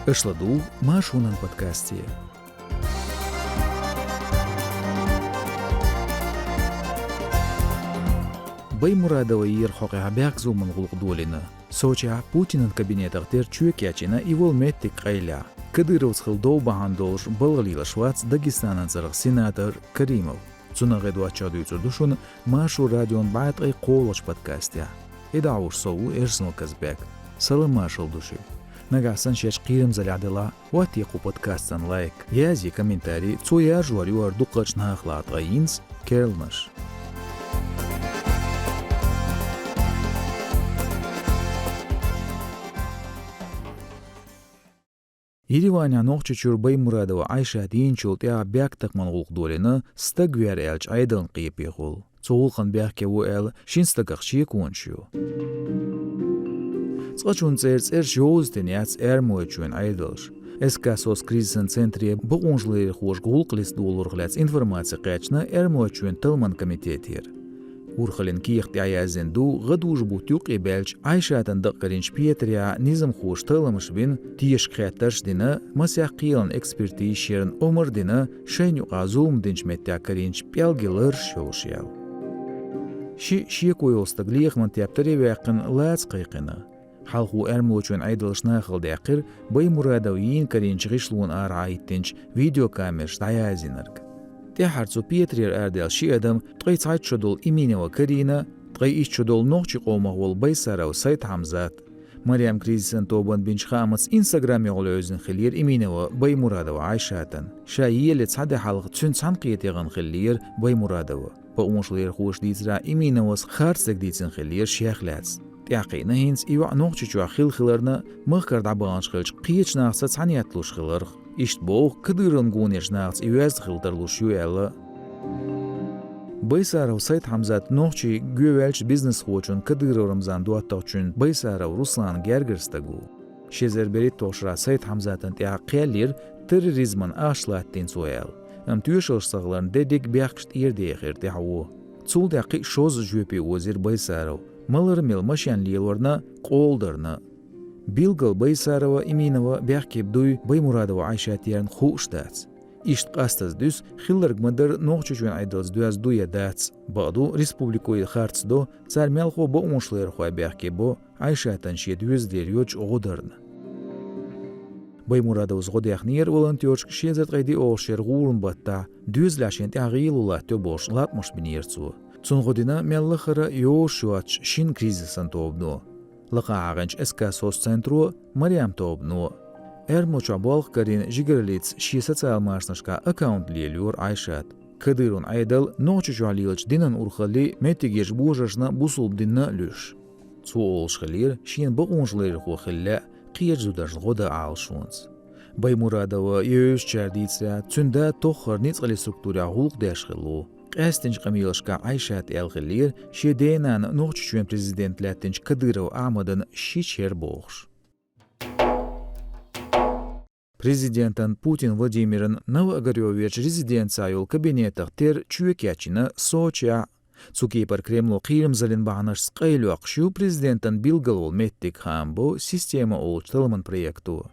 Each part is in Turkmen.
Ишладу Машунан подкасте. Баймурадова ир хоқиға бәқзу мұнғылық долина. Соча Путинын кабинетақтер чуекячина и волметтик қайля. Кадыров схылдоу бахандолш балғалила швац Дагестанан зарық сенатор Каримов. Цунағеду ачадуйцу душун Машу радион байтғай қолыш подкастя. Идауш соу эрснул казбек. Саламашыл души. Нагасан шеш қирым залядыла ватиқу подкастан лайк. Язи комментарий цуя жуарю ардуқач нахлатға инс керлнаш. Ереваня нохчучур Баймурадова Айша дейінчул тя бяктак манғулқ долина стагвер әлч айдын қиепеғул. Цоғулқан бяқке у әл шинстагақ шиекуанчу. Цғачун церц жоузден яц әрмуачуен айдылш. Эскасос кризисын центре бұғынжлары хош ғулқлес долларғляц информация қачна әрмуачуен тылман комитетер. Урхалин киехти аязенду гадуж бутюк и бельч Айшатан даққаринч Петрия низм хош тылымыш бин тиеш қәтташ дина масяқ қиылын экспертишерін омыр дина шайню ғазум динч меття каринч пялгилыр шоушял. Ши койылстыглиях мантяптари вәқін ләц қиқына. Халқу әрмуачуен айдылышна қылды әқір Баймурадов ең каринч ғишлуын ар айттинч видеокамерш таязинарг. Тяхарцу Петрир ардел ши адам тгай цайт шодол именева Карина, тгай иш шодол нохчи қомағол Байсарау Сайт Хамзат. Мариам кризисан тобан бинч хамац Инстаграме олözün хилер именева Баймурадова Айшатан. Ша еле цаде халq цүн цанқиетеган хилер Баймурадова. Па умушлер хуш дизра именевас харцек дизин хилер шехлац. Тяқина хинс ива нохчи чуа хилхилерна махкар дабанш хилч қиеч нахса цаниатлуш хилер. Ишт боқ кыдырын гунеш нахс ивез хилтерлуш юэлла. Байсарау Сайт Хамзат нохчи гювелч бизнес хочун кыдырырымзан дуаттақчун Байсарау Руслан Гергерстагу. Шезерберит тошра Сайт Хамзатын тяқиялер терроризман ашлаттин суэл. Түйешылшсағларын дедек бяқшт ердеғер тяғу. Цул дяқи шоз жөпе озер Байсарау. Малыр мел машан лиелорна қолдырны. Билгал Байсарова именова бяқкеп дуй Баймурадова Айшатиярн хуштац. Ишт қастаз дүс хилларг мадыр нохчучуен айдалз дуяз дуя дац. Баду республикой харцдо цармялхо бо умушлерхуа бяқкебо Айшатан шед юздер йоч оғыдырны. Баймурадовыз ғодяқнер волонтершк шезет ғайди оғшер ғурын батта дүзләшен тяғиылула төбош латмыш бінерцу. Цунғодина мяллахыра йошуач шин кризисан тобну. Лақа ағанч эскасос центру Мариам тобну. Әрмуча балқ карин жигерлиц ши социал марснашка аккаунт лелюр Айшат. Кадырун айдал ночу жуалилыч динан урхали метигеш бужашна бусулб динна люш. Цу олшхалир шин бұғынжлары хуахилля қиер зудаш ғода алшунц. Баймурадова еуш чардица цүнда тоқыр ницқали структура ғулқ дәшхилу. Қәстінч қамилышқа Айшат әлғілер шедейнан нұқчучуен президентләттінч Кадыров Амадын шичер боғш. Президентан Путин Владимирын Новоогарёвич резиденциял кабинетах тер чуекячина Соча. Цукипар Кремло қирым залин бағанаш сқайлу ақшу президентан билгалол меттик хамбо система олчталман проекту.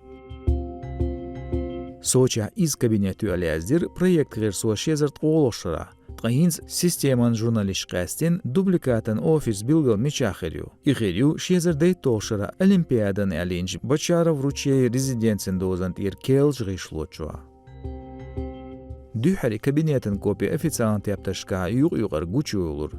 Соча из кабинету әләздер проект ғерсуа шезарт олошыра. Тғайынс системан журналист қастен дубликатын офис билгал мечахерю. Ихерю шезардай тошыра олимпиадан әлінж бачара вручей резиденцин дозант иркел жғишлочуа. Дюхари кабинетін копия официалант япташка юғар гучу olur.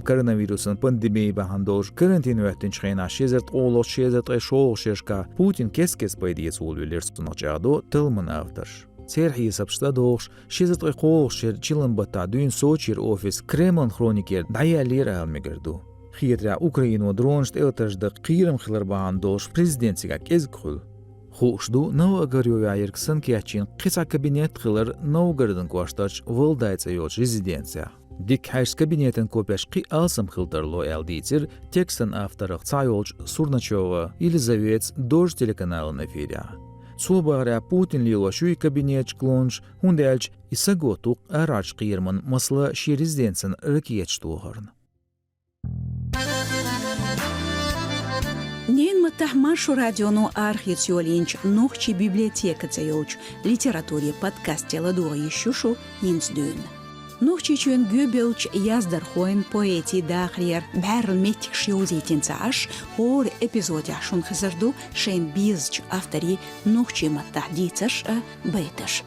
Коронавирусын пандемии бахандолж карантин өттін шқайна шезарт олош шезарт ғайшол шешка Путин кес-кес байдиес олвелер сұнақчағдо тылмын авторш. Церхи сапшта доғш шезарт ғайқол шер чилын бата дүйін Сочир офис Кремль хроникер даялер әлмегерду. Хиетра Украину дроншт элтажды қирым қилар бахандолж президентсіға кезг құл. Хушду Новоогарёве айырксын кечин қиса кабинет қилар Новгородын куаштач вылдайца йоч резиденция. Дик хайш кабинетін копяш қи алсым қылтарло әлдейцер текстін авторық Цайолч Сурначева Елизавец Дождь телеканалын эфиря. Цулбағыря Путин лило шуй кабинет клонж хундельч и саготук арач қиырмын масла ши резиденцин ракиет штуғырн. Не متح маршу радиону архициолинч нохчи библиотека цеёч литературе подкаст теладуа ещушу инсдюн. Нохчи чуен гюбелч яздар хоен поэти дахриер бәрл метик шиозитин цааш хор эпизоди ашун хазарду шен бизч автори нохчи маттах дицаш бейташ.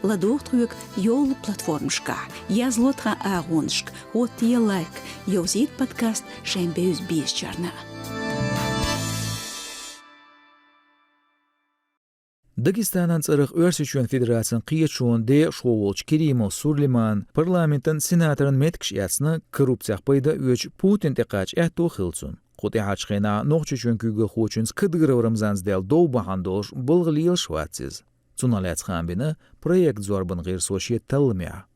Ладохтрук йол платформшка язлотха агоншк хотия лайк йозит подкаст шен беюз бизчарна. Дагестанан царых Өрсичуен Федерациян қиечуон де шоуолч Керимов Сурлиман парламентын сенаторын меткш яцны коррупциях пайда өч Путин теқач әтто хылцун. Қоти хачхена нохчучуен күйгі хочунс кыдгыры рамзанздел доу бахандош бұлғылиыл шватсиз. Цуналец хамбина проект зорбын ғирсоши талмия.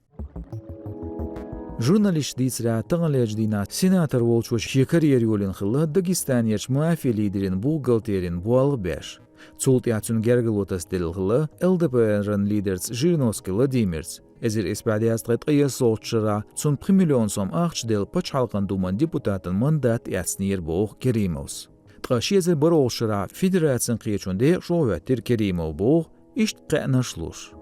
Журналист дицра таңалеж дина сенатор волчуш шекарьер юлин хылы Дагестаньерч мафия лидерин бухгалтерин буал беш. Цултиацун гергалотас дилгылы ЛДПР-ын лидерц Жириновский Владимирц. Эзир испадияс третқия соғчыра цун 1 миллион сом ақчдел пач халқын думан депутатын мандат яцнир боғ Керимовс. Тқашезір бір олшыра федерациян қиечунде шоуәттір Керимов боғ ишт қәнашлуш.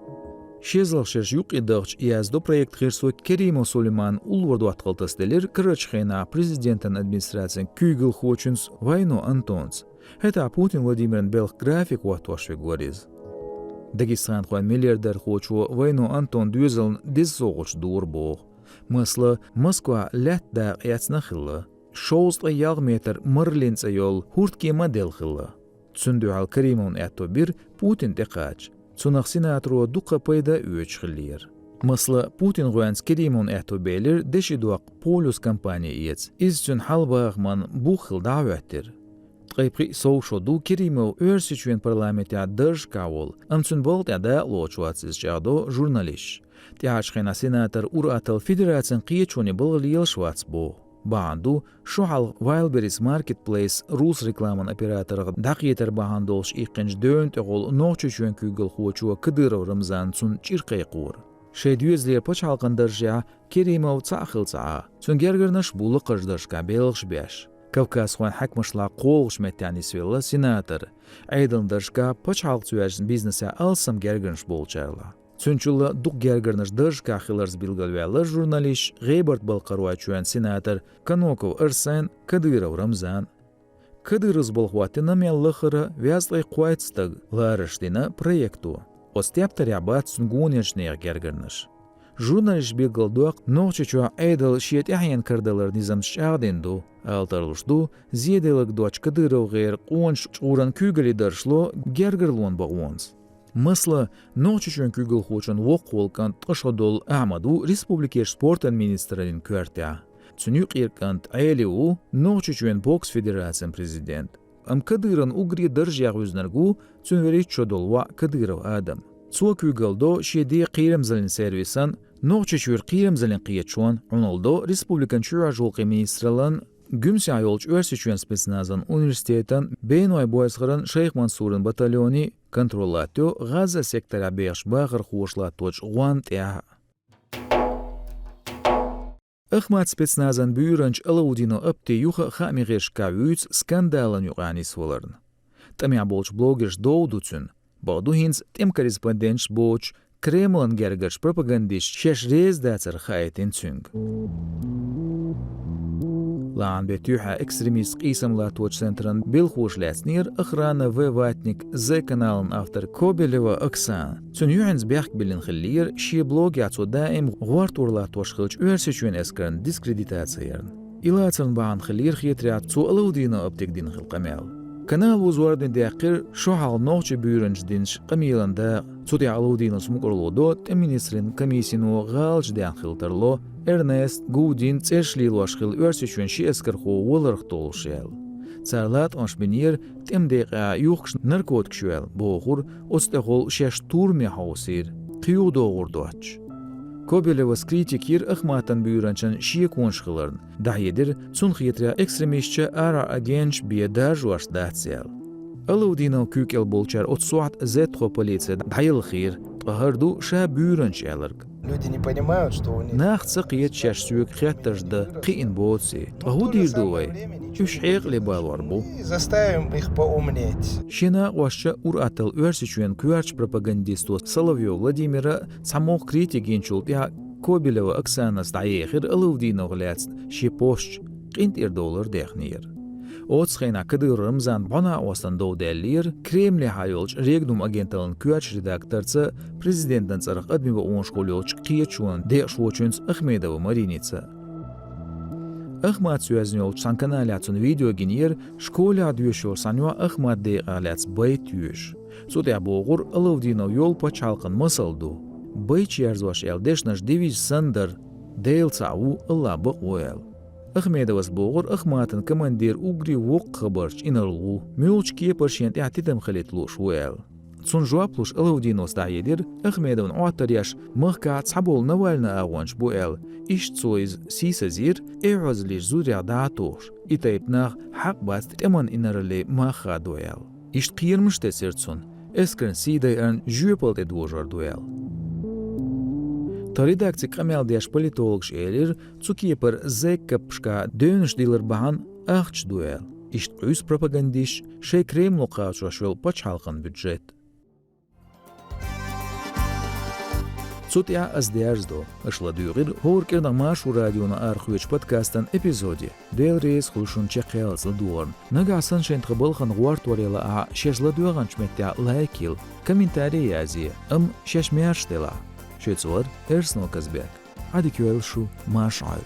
Шезлықшыш юқ идығч иязду проект ғирсу Керимов Сулейман улварду атқалтас делер кырачхена президентын администрациян күйгіл хочунс Вайну Антонс. Это Путин Владимирн белх график ватвашве говориз. Дагестан хуан миллиардер хочу Вайну Антон дюзелн дизсоғыч дур боғ. Мыслы Москва ләтда яцна хылы. Шоуст аяғ метр мырлинца йол хуртке модель хылы. Цунду ал Керимон әтто бір Путин теқач. Цунақ сенатору дуқа пайда өч хылыр. Мыслы Путин гуанс Керимон әтто бейлер дешидуақ полюс компания ец. Из цун халбағман бұхыл дауәттір. Тқайпқи соушоду Керимов Өрсичуен парламентя дырж кавол. Амцун болт әді лочуатсыз жағду журналист. Тяхачхена сенатор уратыл федерациян қиечуне бұлғылиел швац бо. Бағанду шуал Wildberries Marketplace рус рекламын операторы дақиетер бағандолш иқынж дөйін тұғыл ноқчучуен күйгіл хуачуа кыдыров Рамзан цун чирқай қуыр. Шедюезлер пач халқындыржа Керимов цақыл цаға. Цун гергернаш бұлы қыждыршка белғш бәш. Кавказ хуан хакмашла қолғыш мәттәні свелла сенатор. Айдылдыршка пач халқ цуяжын бизнесе алсам гергернш болчарла. Цунчулы дуқ гергернш дыршка хиларз билгалвялы журналист ғейбарт балқаруачуян сенатор Каноков Арсен Кадыров Рамзан. Кадырыз болхуатына меллықыры вязлай қуайтстыг ларыштина проекту. Остяптар ябат сунгунешнег гергернш. Журналист билгалдуақ ноқчычуа айдыл шиет яхен кырдалар низам шағденду. Алтарлышду зеделік доч Кадыров ғейр қуанш чуран күйгілі дыршло гергерлуан бағуанс. Мыслы ноқчычуан күйгіл хочын воқ қолкан тқышадол Ахмаду республикеш спортын министрін көртя. Цунюк иркант айлеу ноқчычуан бокс федерациян президент. Кадырын угри дыржяғ өзнергу цунвери чодолва Кадыров адам. Цуа күйгілдо шеде қиремзілін сервисан ноқчычуар қиремзілін қиетшуан уналдо республикан чуа жолқи министралан Гүмси айолч Өрсичуен спецназан университетан бейнуай бойсғырын Шейх Мансурын батальони контролатё Газа сектора бейш бағыр хуошла точ гуан тя. Ахмат спецназан бүйрінч Алаудино апте юха хамиғеш кавюц скандалан юғанис воларн. Тамя болч блогерш доудуцун, бағду хинц тем корреспондентш болч Кремлан гергаш пропагандиш шеш рез дацар хаятин цунг. Лан бетюха экстремист қисам латвоч центран билхуш ләснир охрана ватник зе каналын автор Кобелева Оксан. Цун юхенс бяхк билин хиллир ши блог яцу даим гуартур латвош хылч Өрсичуен эскарн дискредитациярн. Илацарн баан хиллир хиетрят цу Алаудино аптекдин хилқамел. Канал узвардын дәқір шоғал ноқчы бүйрінч динш қамиланда цути Алаудино смукорлодо министрин комиссину ғалж дән хилтарло Эрнест Гудин цешлил вашхил Өрсичуен ши эскарху уылырх толшел. Царлат аншбинир темдеға юқш наркоткшуел боғыр остағол шеш турме хаусир қиу доғырдуач. Кобелевас критикир Ахматан бүйрінчін ши коншхылырн. Дахедір цун хиетре экстремистчі ара агенч беда жуаш дацел. Алаудино күйкел болчар от суат зетхо полиция дайыл хир тғырду ша бүйрінч әлірг. Люди не понимают, что у них... Нахцы қиет шаш сүйек хеттажды қиын боци. Тғу дирдуай. Ушьق лебалварбу. Заставим их поумнеть. Шина ваща урател версичуен куарч пропагандисту Соловьев Владимира самох критикинчул я Кобелева Оксана Стаехир Алудино гляц шипош $1 дехнир. Отсхена Кадыр Рамзан бана остан доуделлир Кремль хайолч регнум агенталын куарч редакторца президентен царах адмива оншколёч киечуан дешвочунс Ахмедова Мариница. Ахмад Суязнёлч санканаляцун видео генер школа дюшор санва Ахмад де аляц байтюш. Судя боғур Алудино йол пачалқын мысалду. Байчи арзваш элдешнаш девич сандер дейлцау Аллабы оэл. Ахмедовас боғур Ахматын командир угри воқ қыбырч инарлу мюлч кие паршент яhtidam халитлуш оэл. Цун жуаплуш Алудинос даедир Ахмедовн оатаряш махка цабол Навальна агонч боэл. Иш цойз сисазир эғазлиш зуря даатош. Итайпнах хақ баст эман инарали маха дуэл. Иш қиырмыш тесерцун. Эскрен сидай ан жуепал те двожар дуэл. Та редакци камелдияш политологш элир цукие пар зеккапшка дönüş дилер бахан ахч дуэл. Иш қүйс пропагандиш шей Кремлу қаучашвел пачалқан бюджет. Цутя аздяждо, ашла дюгир, хор на машу радиона архуич подкастан эпизоде. Дел рейс хулшун чекелс ладуарн. Нагасан шент хабалхан гуартуарела а шешла дюган чметя лайкил. Комментарий ази, шешмяштела. Шецуар, Эрснол Казбек. Адикюэл шу машайл.